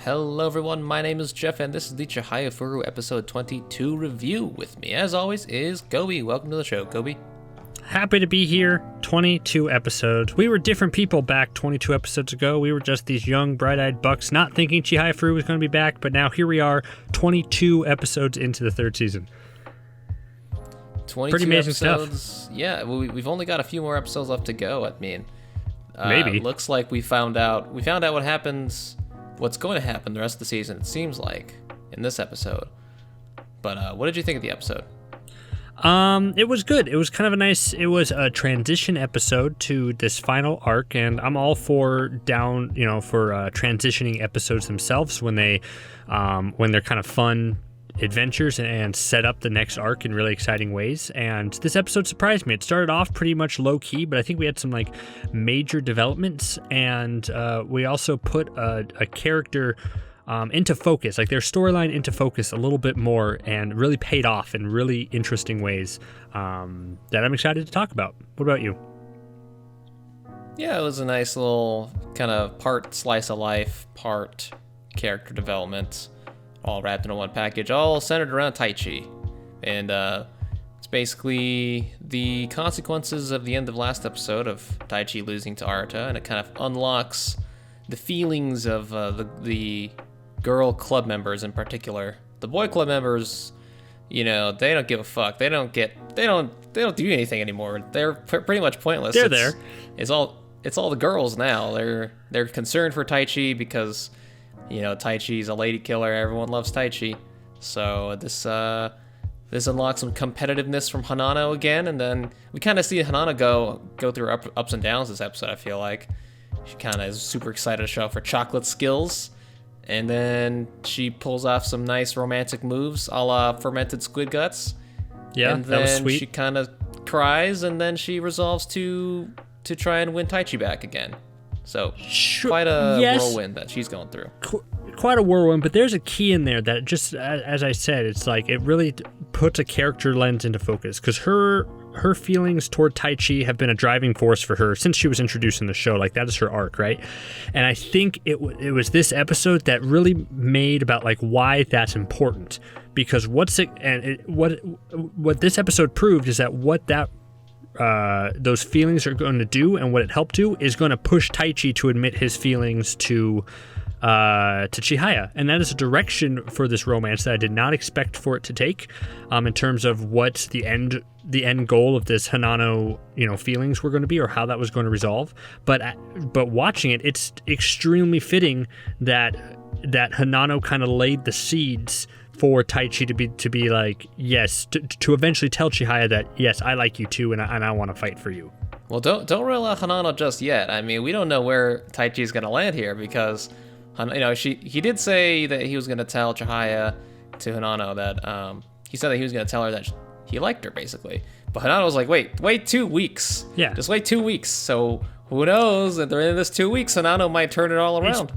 Hello everyone, my name is Jeff and this is the Chihayafuru episode 22 review. With me as always is Coby. Welcome to the show, Coby. Happy to be here. 22 episodes. We were different people back 22 episodes ago. We were just these young, bright-eyed bucks not thinking Chihayafuru was going to be back, but now here we are 22 episodes into the third season. 22 Pretty amazing episodes. stuff. Yeah, we've only got a few more episodes left to go. I mean, Maybe. Looks like we found out what happens, what's going to happen the rest of the season, it seems like, in this episode. But what did you think of the episode? It was good. It was kind of it was a transition episode to this final arc, and I'm all for transitioning episodes themselves when they're kind of fun adventures and set up the next arc in really exciting ways. And this episode surprised me. It started off pretty much low key, but I think we had some major developments, and we also put a character into focus, their storyline into focus a little bit more, and really paid off in really interesting ways that I'm excited to talk about. What about you? Yeah, it was a nice little kind of part slice of life, part character development, all wrapped into one package, all centered around Taichi. And it's basically the consequences of the end of last episode of Taichi losing to Arata, and it kind of unlocks the feelings of the girl club members in particular. The boy club members, they don't give a fuck. They don't do anything anymore. They're pretty much pointless. They're there. It's all the girls now. They're concerned for Taichi because, Taichi's a lady killer. Everyone loves Taichi. So this unlocks some competitiveness from Hanano again, and then we kind of see Hanano go through ups and downs this episode. I feel like she kind of is super excited to show off her chocolate skills. And then she pulls off some nice romantic moves a la Fermented Squid guts. Yeah, and that was then sweet. She kind of cries, and then she resolves to try and win Taichi back again. So quite a whirlwind that she's going through. Quite a whirlwind, but there's a key in there that just, as I said, it's it really puts a character lens into focus, because her feelings toward Taichi have been a driving force for her since she was introduced in the show. That is her arc, right? And I think it was this episode that really made about why that's important, because what this episode proved is that what those feelings are going to do, and what it helped do, is going to push Taichi to admit his feelings to Chihaya, and that is a direction for this romance that I did not expect for it to take, in terms of what the end goal of this Hanano feelings were going to be, or how that was going to resolve. But watching it, it's extremely fitting that Hanano kind of laid the seeds for Taichi to be yes, to eventually tell Chihaya that yes, I like you too, and I want to fight for you. Well, don't rule out Hanano just yet. I mean, we don't know where Taichi is going to land here, because he did say that he was going to tell Chihaya to Hanano that he said that he was going to tell her that he liked her, basically. But Hanano was like, wait 2 weeks. Yeah. Just wait 2 weeks. So who knows? At the end of this 2 weeks, Hanano might turn it all around.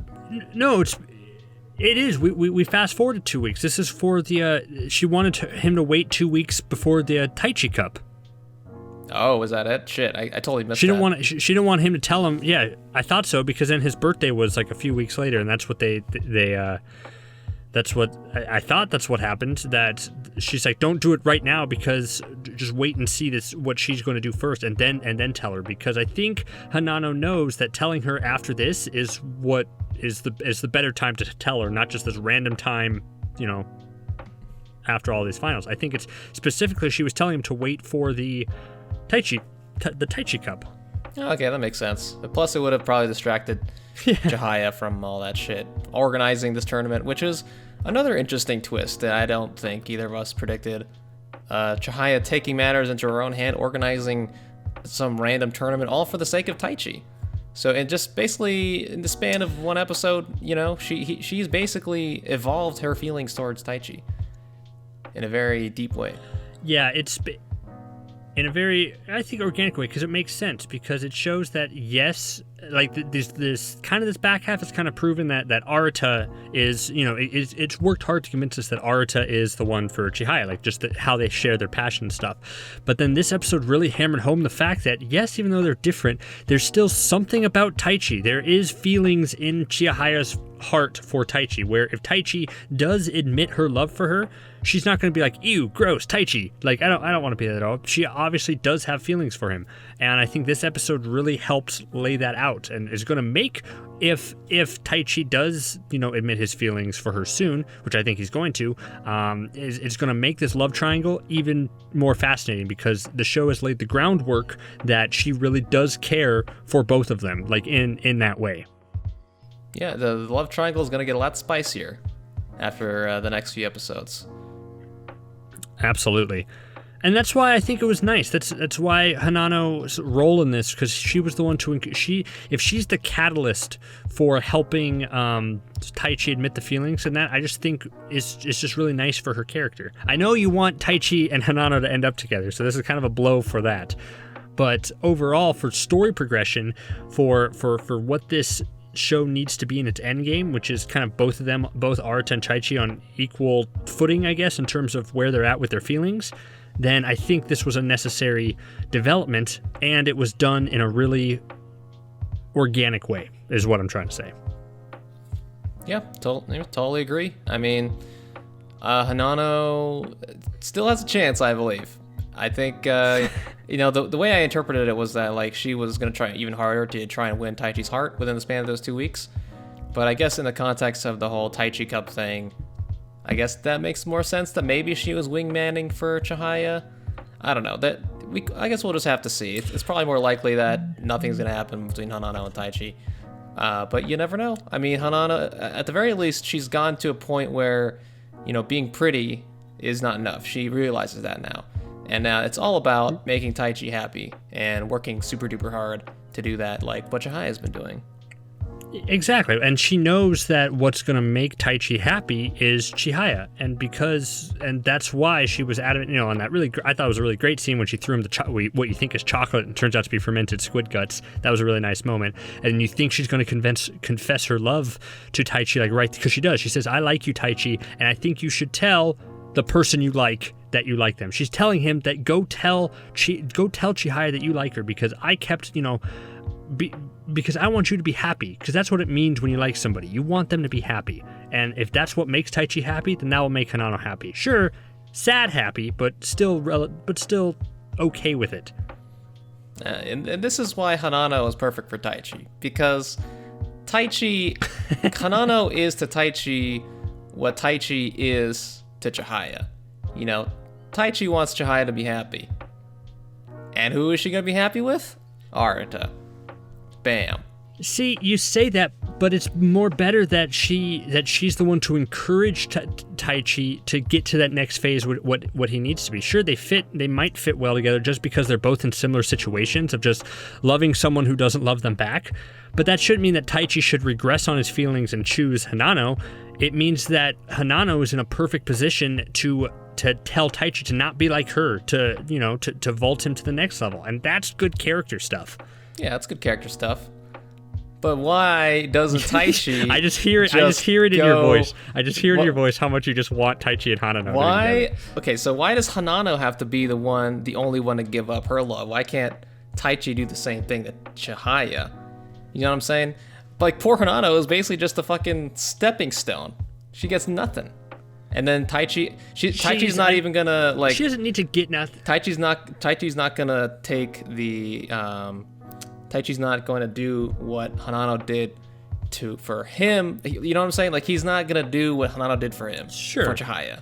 It is. We fast forwarded 2 weeks. This is for the. She wanted him to wait 2 weeks before the Taichi Cup. Oh, is that it? Shit, I totally missed she that. She didn't want him to tell him. Yeah, I thought so, because then his birthday was a few weeks later, and that's what that's what I thought. That's what happened. That she's like, don't do it right now, because just wait and see what she's going to do first, and then tell her, because I think Hanano knows that telling her after this is what is the better time to tell her, not just this random time, after all these finals. I think it's specifically she was telling him to wait for the Taichi Cup. Okay, that makes sense. Plus, it would have probably distracted Chihaya from all that shit. Organizing this tournament, which is another interesting twist that I don't think either of us predicted. Chihaya taking matters into her own hand, organizing some random tournament, all for the sake of Taichi. So, and just basically in the span of one episode, she's basically evolved her feelings towards Taichi in a very deep way. Yeah, it's in a very, I think, organic way, because it makes sense, because it shows that yes, this back half is kind of proven that Arata is, it's worked hard to convince us that Arata is the one for Chihaya, just how they share their passion and stuff. But then this episode really hammered home the fact that yes, even though they're different, there's still something about Taichi. There is feelings in Chihaya's heart for Taichi, where if Taichi does admit her love for her, she's not going to be like, ew, gross, Taichi. Like, I don't want to be that at all. She obviously does have feelings for him. And I think this episode really helps lay that out and is going to make, if Taichi does, admit his feelings for her soon, which I think he's going to, it's going to make this love triangle even more fascinating, because the show has laid the groundwork that she really does care for both of them, like in that way. Yeah, the love triangle is going to get a lot spicier after the next few episodes. Absolutely. And that's why I think it was nice. That's why Hanano's role in this, because she was the one if she's the catalyst for helping Taichi admit the feelings, and that I just think is just really nice for her character. I know you want Taichi and Hanano to end up together, so this is kind of a blow for that. But overall, for story progression, for what this show needs to be in its end game, which is kind of both of them, both Arata and Taichi, on equal footing, I guess, in terms of where they're at with their feelings, then I think this was a necessary development, and it was done in a really organic way, is what I'm trying to say. Yeah, totally agree. I mean, Hanano still has a chance, I believe. I think, the way I interpreted it was that, like, she was going to try even harder to try and win Taichi's heart within the span of those 2 weeks. But I guess in the context of the whole Taichi Cup thing, I guess that makes more sense, that maybe she was wingmanning for Chihaya. I don't know. I guess we'll just have to see. It's probably more likely that nothing's going to happen between Hanano and Taichi. But you never know. I mean, Hanano, at the very least, she's gone to a point where, being pretty is not enough. She realizes that now. And now it's all about making Taichi happy and working super duper hard to do that, like what Chihaya's been doing. Exactly, and she knows that what's going to make Taichi happy is Chihaya, and that's why she was adamant, on that really, I thought it was a really great scene when she threw him what you think is chocolate and turns out to be fermented squid guts. That was a really nice moment, and you think she's going to confess her love to Taichi, like, right, because she does. She says, I like you, Taichi, and I think you should tell the person you like that you like them. She's telling him that go tell Chihaya that you like her, because I kept, because I want you to be happy, because that's what it means when you like somebody. You want them to be happy. And if that's what makes Taichi happy, then that will make Hanano happy. Sure, sad happy, but still okay with it. And this is why Hanano is perfect for Taichi, because Hanano is to Taichi what Taichi is to Chihaya. Taichi wants Chihaya to be happy. And who is she going to be happy with? Arata. Bam. See, you say that, but it's more better that she's the one to encourage Taichi to get to that next phase, what he needs to be. Sure, they might fit well together just because they're both in similar situations of just loving someone who doesn't love them back. But that shouldn't mean that Taichi should regress on his feelings and choose Hanano. It means that Hanano is in a perfect position to tell Taichi to not be like her, to vault him to the next level. And that's good character stuff. Yeah, that's good character stuff. But why doesn't Taichi I just hear it in your voice. I just hear it in your voice how much you just want Taichi and Hanano. Why? Okay, so why does Hanano have to be the only one to give up her love? Why can't Taichi do the same thing to Chihaya? You know what I'm saying? Like, poor Hanano is basically just a fucking stepping stone. She gets nothing. And then Taichi's not even gonna, like... She doesn't need to get nothing. Taichi's not gonna take the... Taichi's not going to do what Hanano did for him. You know what I'm saying? Like, he's not going to do what Hanano did for him. Sure. For Chihaya.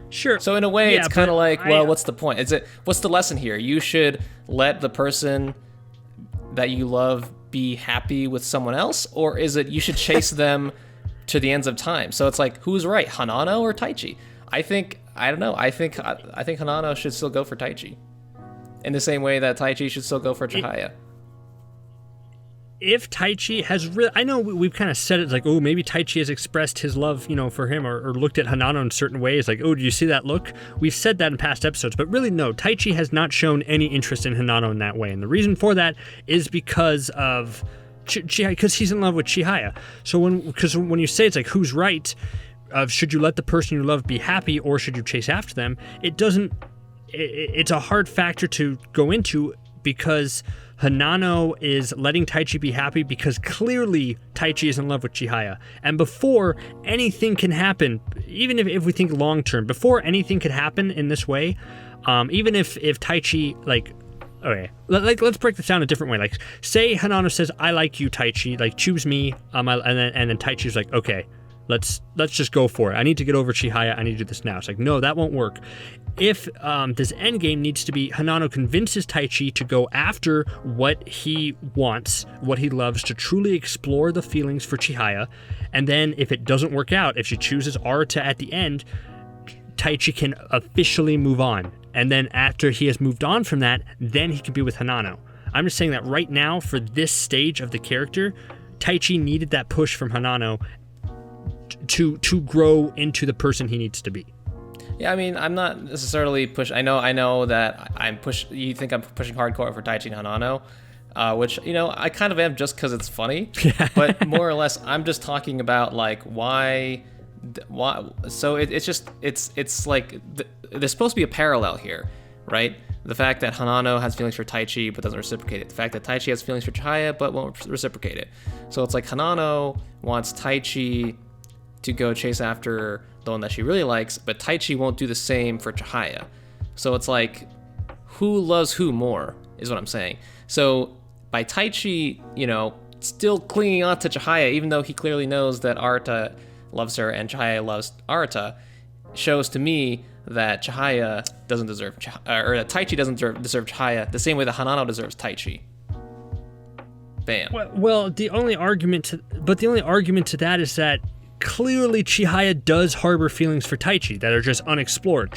Sure. So in a way, it's kind of like, what's the point? What's the lesson here? You should let the person that you love be happy with someone else? Or is it you should chase them to the ends of time? So it's like, who's right? Hanano or Taichi? I don't know. I think Hanano should still go for Taichi. In the same way that Taichi should still go for Chihaya. If Taichi has I know we've kind of said it like, oh, maybe Taichi has expressed his love, for him, or looked at Hanano in certain ways, like, oh, do you see that look? We've said that in past episodes, but really, no, Taichi has not shown any interest in Hanano in that way, and the reason for that is because of because he's in love with Chihaya. So when you say it's like, who's right? Should you let the person you love be happy, or should you chase after them? It's a hard factor to go into, because Hanano is letting Taichi be happy because clearly Taichi is in love with Chihaya. And before anything can happen, even if we think long term, before anything could happen in this way, even if Taichi, like, okay, let's break this down a different way. Like, say Hanano says, I like you, Taichi, like, choose me, and then Taichi's like, okay, let's just go for it. I need to get over Chihaya, I need to do this now. It's like, no, that won't work. If this endgame needs to be Hanano convinces Taichi to go after what he wants, what he loves, to truly explore the feelings for Chihaya, and then if it doesn't work out, if she chooses Arata at the end, Taichi can officially move on. And then after he has moved on from that, then he can be with Hanano. I'm just saying that right now, for this stage of the character, Taichi needed that push from Hanano to grow into the person he needs to be. Yeah, I mean, I'm not necessarily I know that you think I'm pushing hardcore for Taichi and Hanano, which, I kind of am just because it's funny. But more or less, I'm just talking about, like, why. So it's like there's supposed to be a parallel here, right? The fact that Hanano has feelings for Taichi but doesn't reciprocate it. The fact that Taichi has feelings for Chihaya but won't reciprocate it. So it's like Hanano wants Taichi to go chase after the one that she really likes, but Taichi won't do the same for Chihaya. So it's like, who loves who more is what I'm saying. So by Taichi, still clinging on to Chihaya, even though he clearly knows that Arata loves her and Chihaya loves Arata, shows to me that Chihaya doesn't deserve, or that Taichi doesn't deserve Chihaya the same way that Hanano deserves Taichi. Bam. Well, the only argument to that is that clearly Chihaya does harbor feelings for Taichi that are just unexplored.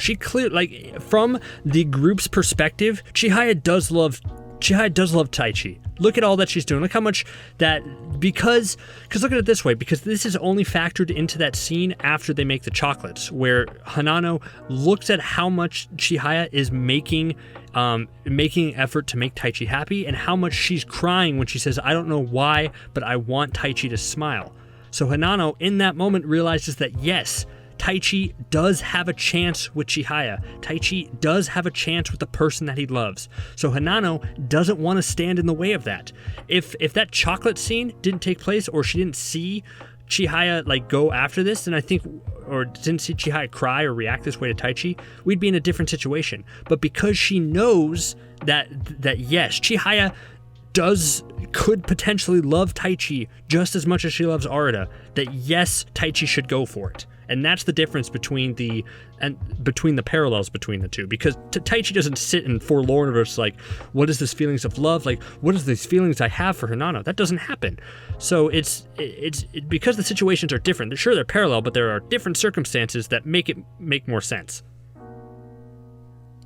From the group's perspective, Chihaya does love Taichi. Look at all that she's doing. Look how much that, because look at it this way, because this is only factored into that scene after they make the chocolates, where Hanano looks at how much Chihaya is making effort to make Taichi happy, and how much she's crying when she says, I don't know why, but I want Taichi to smile. So Hanano, in that moment, realizes that yes, Taichi does have a chance with Chihaya. Taichi does have a chance with the person that he loves. So Hanano doesn't want to stand in the way of that. If that chocolate scene didn't take place, or she didn't see Chihaya go after this, then I think, or didn't see Chihaya cry or react this way to Taichi, we'd be in a different situation. But because she knows that yes, Chihaya could potentially love Taichi just as much as she loves Arata, that yes, Taichi should go for it. And that's the difference between the parallels between the two, because Taichi doesn't sit in forlornness like, what is this feelings of love? Like, what is these feelings I have for Hanano? That doesn't happen. So it's because the situations are different. Sure, they're parallel, but there are different circumstances that make more sense.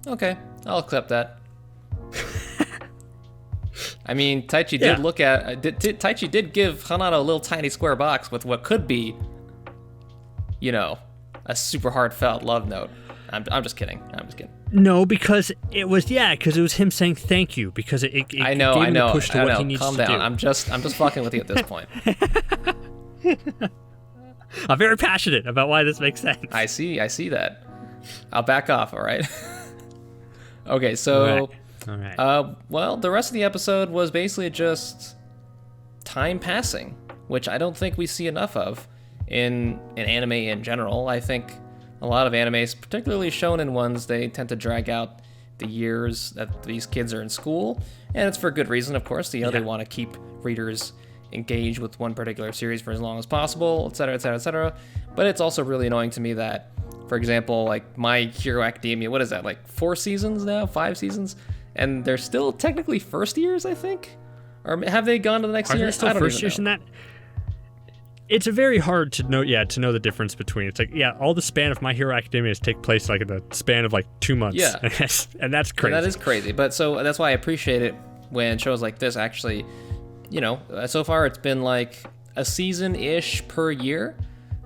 Okay, I'll accept that. I mean, Taichi did give Hanano a little tiny square box with what could be, a super heartfelt love note. I'm just kidding. No, because it was him saying thank you, because it I know. gave him the push to what he needs Calm to down. do. I'm just fucking with you at this point. I'm very passionate about why this makes sense. I see that. I'll back off, all right? Okay, so all right. Well, the rest of the episode was basically just time passing, which I don't think we see enough of in anime in general. I think a lot of animes, particularly shonen ones, they tend to drag out the years that these kids are in school, and it's for good reason, of course. They want to keep readers engaged with one particular series for as long as possible, etc., etc., etc. But it's also really annoying to me that, for example, like My Hero Academia, what is that, like 4 seasons now, 5 seasons, and they're still technically first years, I think, or have they gone to the next year? Are they still first years in that? It's very hard to know the difference between. It's like, all the span of My Hero Academia take place like in the span of like 2 months. Yeah. And that's crazy. And that is crazy. But so that's why I appreciate it when shows like this actually, so far it's been like a season-ish per year.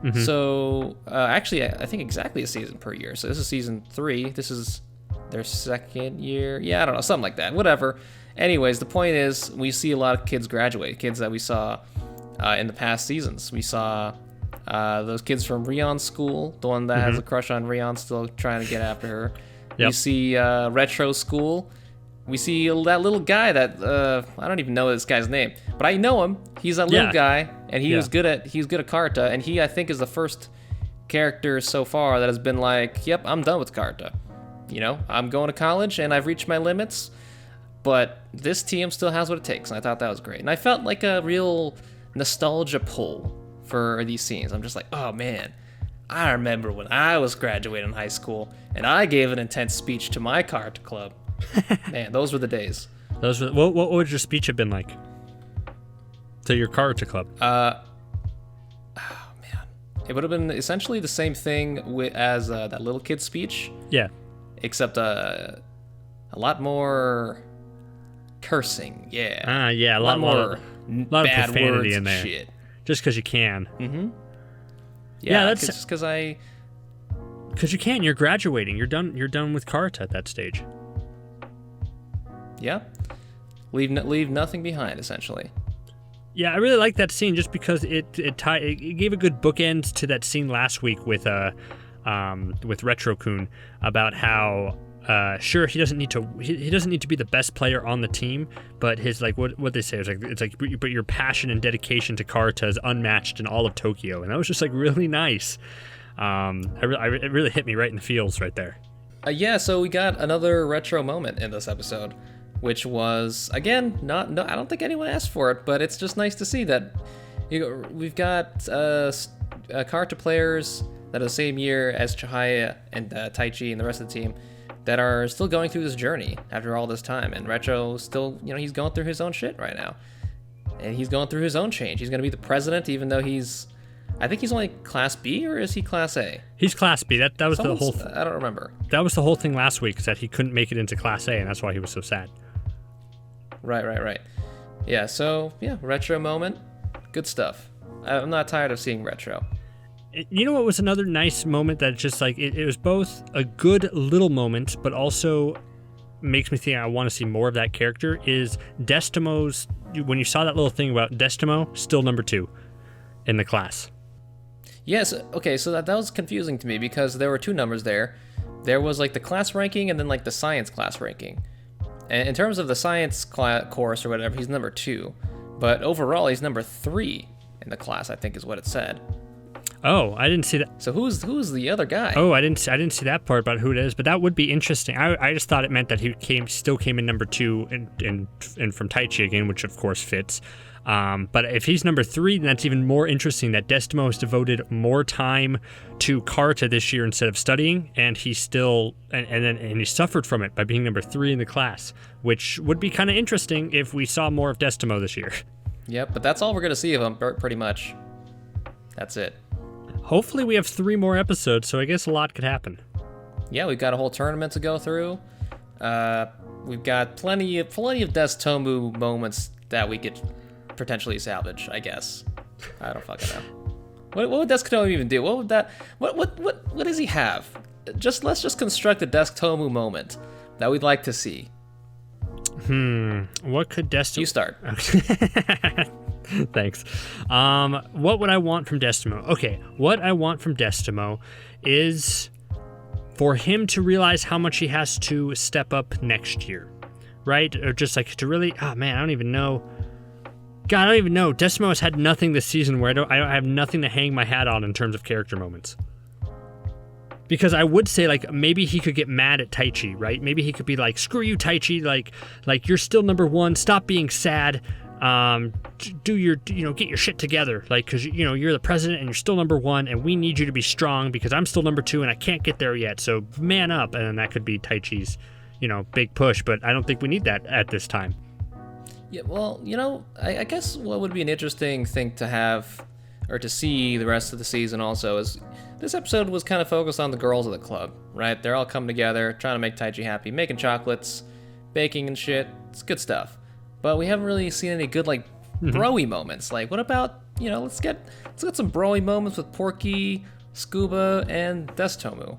Mm-hmm. So actually, I think exactly a season per year. So this is season 3. This is their 2nd year. Yeah, I don't know, something like that. Whatever. Anyways, the point is we see a lot of kids graduate, kids that we saw in the past seasons. We saw those kids from Rion's school, the one that has a crush on Rion, still trying to get after her. Yep. We see Retro School, we see that little guy that I don't even know this guy's name, but I know him. He's that little guy, and he was good at karuta, and he, I think, is the first character so far that has been like, yep, I'm done with karuta. You know, I'm going to college and I've reached my limits, but this team still has what it takes, and I thought that was great. And I felt like a real nostalgia pull for these scenes. I'm just like, oh man, I remember when I was graduating high school and I gave an intense speech to my karuta club. Man, those were the days. What would your speech have been like to your karuta club? Oh man, it would have been essentially the same thing as that little kid's speech. Yeah. Except a lot more cursing. Yeah. Yeah, a lot more bad profanity words in there. Shit. Just because you can. Mm-hmm. Yeah, that's just because because you can. You're graduating. You're done with karuta at that stage. Yeah. Leave nothing behind, essentially. Yeah, I really like that scene just because it gave a good bookend to that scene last week with Retro-kun about how sure he doesn't need to be the best player on the team, but his like what they say is like it's like but your passion and dedication to karuta is unmatched in all of Tokyo, and that was just like really nice. It really hit me right in the feels right there. Yeah, so we got another retro moment in this episode, which was again I don't think anyone asked for it, but it's just nice to see that we've got karuta players that are the same year as Chihaya and Taichi and the rest of the team that are still going through this journey after all this time. And Retro still, he's going through his own shit right now. And he's going through his own change. He's going to be the president, even though I think he's only Class B, or is he Class A? He's Class B. That was the whole... I don't remember. That was the whole thing last week, is that he couldn't make it into Class A, and that's why he was so sad. Right. Yeah, so, Retro moment. Good stuff. I'm not tired of seeing Retro. You know what was another nice moment that just like it was both a good little moment, but also makes me think I want to see more of that character is Destimo's. When you saw that little thing about Destimo, still number 2 in the class. Yes. Okay. So that was confusing to me because there were 2 numbers there. There was like the class ranking and then like the science class ranking. And in terms of the science course or whatever, he's number 2, but overall he's number 3 in the class, I think is what it said. Oh, I didn't see that. So who's the other guy? Oh, I didn't see that part about who it is, but that would be interesting. I just thought it meant that he still came in number 2 and from Taichi again, which of course fits. But if he's number 3, then that's even more interesting that Destimo has devoted more time to karuta this year instead of studying, and he still and he suffered from it by being number 3 in the class, which would be kind of interesting if we saw more of Destimo this year. Yep, but that's all we're gonna see of him, pretty much. That's it. Hopefully we have 3 more episodes, so I guess a lot could happen. Yeah, we've got a whole tournament to go through. We've got plenty of Destomu moments that we could potentially salvage, I guess. I don't fucking know. What would Destomu even do? What would that? What does he have? Let's just construct a Destomu moment that we'd like to see. What could Destomu? You start. Thanks. What would I want from Destimo? Okay, what I want from Destimo is for him to realize how much he has to step up next year, right? Or just like to really, I don't even know. God, I don't even know. Destimo has had nothing this season where I have nothing to hang my hat on in terms of character moments. Because I would say, like, maybe he could get mad at Taichi, right? Maybe he could be like, screw you, Taichi, like you're still number 1, stop being sad. Get your shit together, like, because you're the president and you're still number 1, and we need you to be strong because I'm still number 2 and I can't get there yet, so man up. And then that could be Taichi's big push, but I don't think we need that at this time. Yeah, well, I guess what would be an interesting thing to have or to see the rest of the season also is this episode was kind of focused on the girls of the club, right? They're all coming together trying to make Taichi happy, making chocolates, baking and shit. It's good stuff. But we haven't really seen any good, like, bro-y moments. Like, what about, let's get some bro-y moments with Porky, Scuba, and Destomu.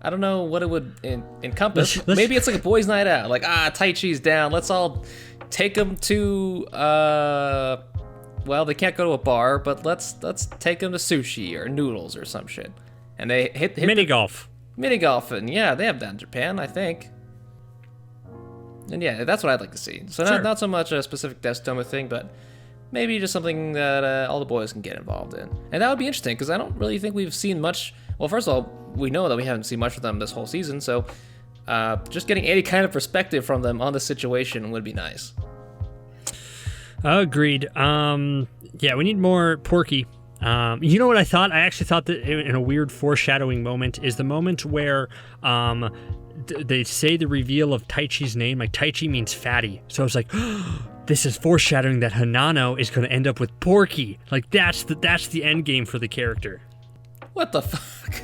I don't know what it would encompass. Maybe it's like a boys' night out. Like, Taichi's down. Let's all take them to, they can't go to a bar, but let's take them to sushi or noodles or some shit. And they hit mini golf. Mini golfing. Yeah, they have that in Japan, I think. And yeah, that's what I'd like to see. So Sure. not so much a specific Destoma thing, but maybe just something that all the boys can get involved in. And that would be interesting, because I don't really think we've seen much. Well, first of all, we know that we haven't seen much of them this whole season, so just getting any kind of perspective from them on the situation would be nice. Agreed. Yeah, we need more Porky. You know what I thought? I actually thought that in a weird foreshadowing moment is the moment where they say the reveal of Taichi's name. Like, Taichi means fatty. So I was like, this is foreshadowing that Hanano is going to end up with Porky. Like, that's the end game for the character. What the fuck?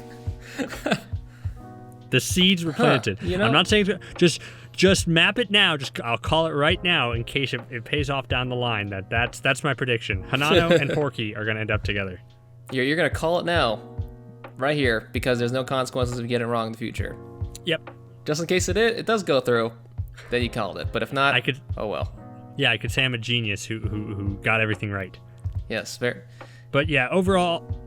The seeds were planted. You know? I'm not saying just map it now. I'll call it right now in case it pays off down the line. That's my prediction. Hanano and Porky are going to end up together. You're going to call it now, right here, because there's no consequences if you get it wrong in the future. Yep. Just in case it does go through, then you called it. But if not, oh well. Yeah, I could say I'm a genius who got everything right. Yes, fair. But yeah, overall,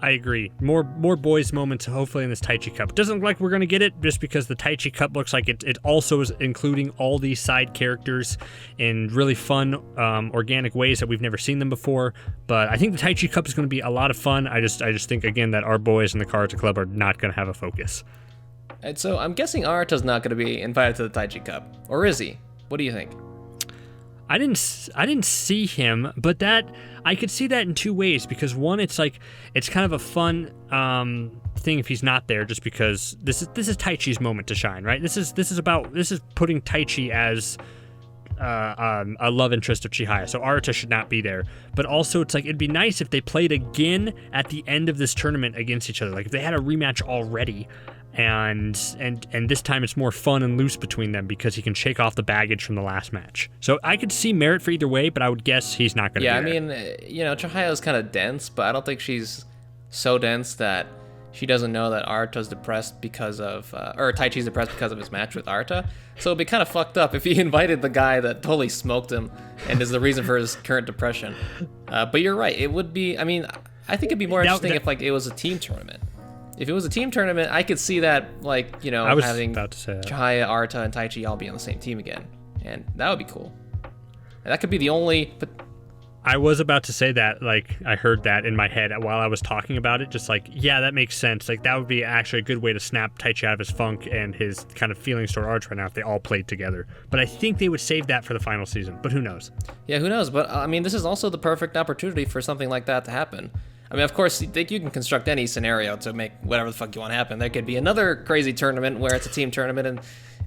I agree. More boys moments, hopefully, in this Taichi Cup. It doesn't look like we're going to get it, just because the Taichi Cup looks like it also is including all these side characters in really fun, organic ways that we've never seen them before. But I think the Taichi Cup is going to be a lot of fun. I just think, again, that our boys in the Karuta Club are not going to have a focus. And so I'm guessing Arata's not going to be invited to the Taichi Cup. Or is he? What do you think? I didn't see him, but I could see that in two ways, because one, it's kind of a fun thing if he's not there, just because this is Taichi's moment to shine, right? This is putting Taichi as a love interest of Chihaya, so Arata should not be there. But also, it's like, it'd be nice if they played again at the end of this tournament against each other, like if they had a rematch already. And this time it's more fun and loose between them, because he can shake off the baggage from the last match. So I could see merit for either way, but I would guess he's not going to be there. Yeah, I mean, Chihaya's kind of dense, but I don't think she's so dense that she doesn't know that Arata's depressed because of, or Taichi's depressed because of his match with Arata. So it'd be kind of fucked up if he invited the guy that totally smoked him and is the reason for his current depression. But you're right, it would be, I think it'd be more interesting if it was a team tournament. If it was a team tournament, I could see that, I was having about to say that. Chihaya, Arata, and Taichi all be on the same team again. And that would be cool. And that could be the only... But I was about to say that, I heard that in my head while I was talking about it, just yeah, that makes sense. That would be actually a good way to snap Taichi out of his funk and his kind of feelings toward Arata right now if they all played together. But I think they would save that for the final season, but who knows? Yeah, who knows? But, this is also the perfect opportunity for something like that to happen. Of course, you can construct any scenario to make whatever the fuck you want to happen. There could be another crazy tournament where it's a team tournament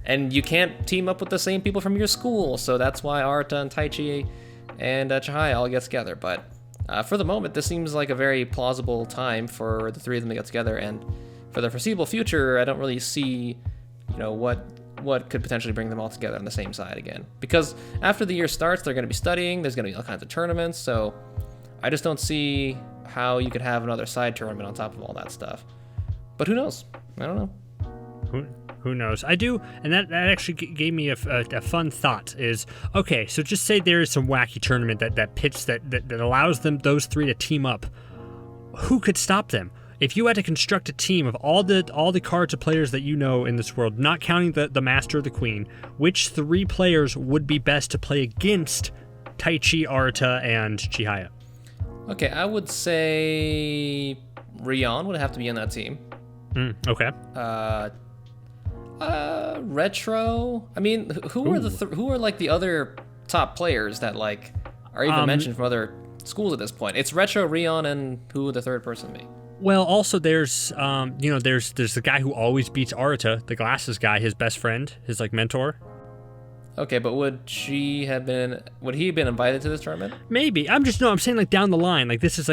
and you can't team up with the same people from your school. So that's why Arata and Taichi and Chihaya all get together. But for the moment, this seems like a very plausible time for the three of them to get together. And for the foreseeable future, I don't really see, what could potentially bring them all together on the same side again. Because after the year starts, they're going to be studying. There's going to be all kinds of tournaments. So I just don't see how you could have another side tournament on top of all that stuff. But who knows? I don't know. Who knows? I do, and that actually gave me a fun thought. Is okay. So just say there is some wacky tournament that pits that allows those three to team up. Who could stop them? If you had to construct a team of all the cards of players that you know in this world, not counting the master or the queen, which three players would be best to play against Taichi, Arata, and Chihaya? Okay, I would say Rion would have to be on that team. Okay. Retro. Who are the other top players that are even mentioned from other schools at this point? It's Retro, Rion, and who would the third person be? Well, also there's the guy who always beats Arata, the glasses guy, his best friend, his mentor. Okay, but would he have been invited to this tournament? Maybe. I'm saying down the line, this is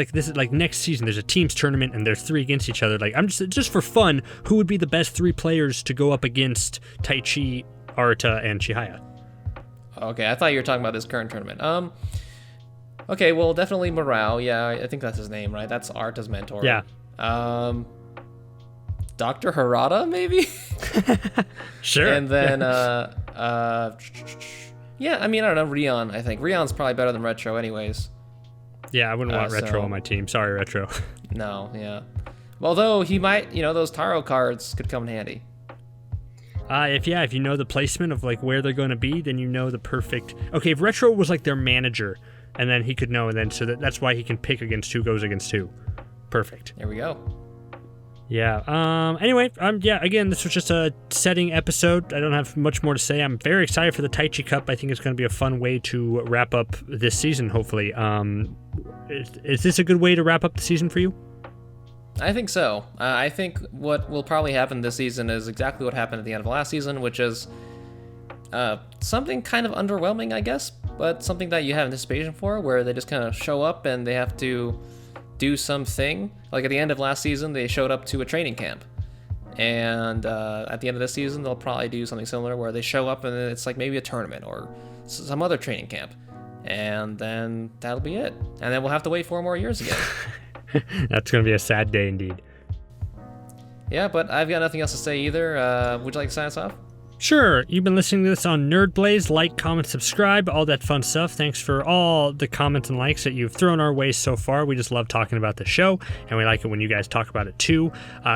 next season. There's a teams tournament and there's three against each other. I'm just for fun, who would be the best three players to go up against Taichi, Arata, and Chihaya? Okay, I thought you were talking about this current tournament. Okay, well, definitely Morale. Yeah, I think that's his name, right? That's Arata's mentor. Yeah. Dr. Harada, maybe? Sure. And then, yeah, I don't know, Rion, I think. Rion's probably better than Retro anyways. Yeah, I wouldn't want Retro on my team. Sorry, Retro. No, yeah. Although he might, those tarot cards could come in handy. If you know the placement of like where they're going to be, then you know the perfect. Okay, if Retro was like their manager, and then he could know, and then so that's why he can pick against who goes against who. Perfect. There we go. Yeah. Anyway, again, this was just a setting episode. I don't have much more to say. I'm very excited for the Taichi Cup. I think it's going to be a fun way to wrap up this season, hopefully. Is this a good way to wrap up the season for you? I think so. I think what will probably happen this season is exactly what happened at the end of last season, which is something kind of underwhelming, I guess, but something that you have anticipation for, where they just kind of show up and they have to do something. Like at the end of last season, they showed up to a training camp. And at the end of this season, they'll probably do something similar where they show up and it's like maybe a tournament or some other training camp. And then that'll be it. And then we'll have to wait 4 more years again. That's going to be a sad day indeed. Yeah, but I've got nothing else to say either. Would you like to sign us off? Sure. You've been listening to this on Nerd Blaze. Like, comment, subscribe, all that fun stuff. Thanks for all the comments and likes that you've thrown our way so far. We just love talking about the show, and we like it when you guys talk about it too.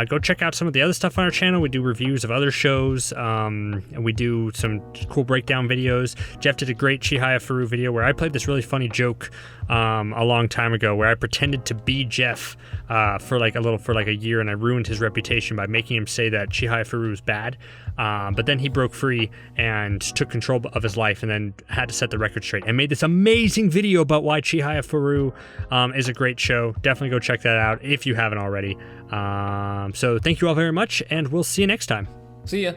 Go check out some of the other stuff on our channel. We do reviews of other shows, and we do some cool breakdown videos. Jeff did a great Chihayafuru video where I played this really funny joke a long time ago where I pretended to be Jeff for like a year, and I ruined his reputation by making him say that Chihayafuru was bad. But then he broke free and took control of his life and then had to set the record straight and made this amazing video about why Chihayafuru is a great show. Definitely go check that out if you haven't already. So thank you all very much, and we'll see you next time. See ya.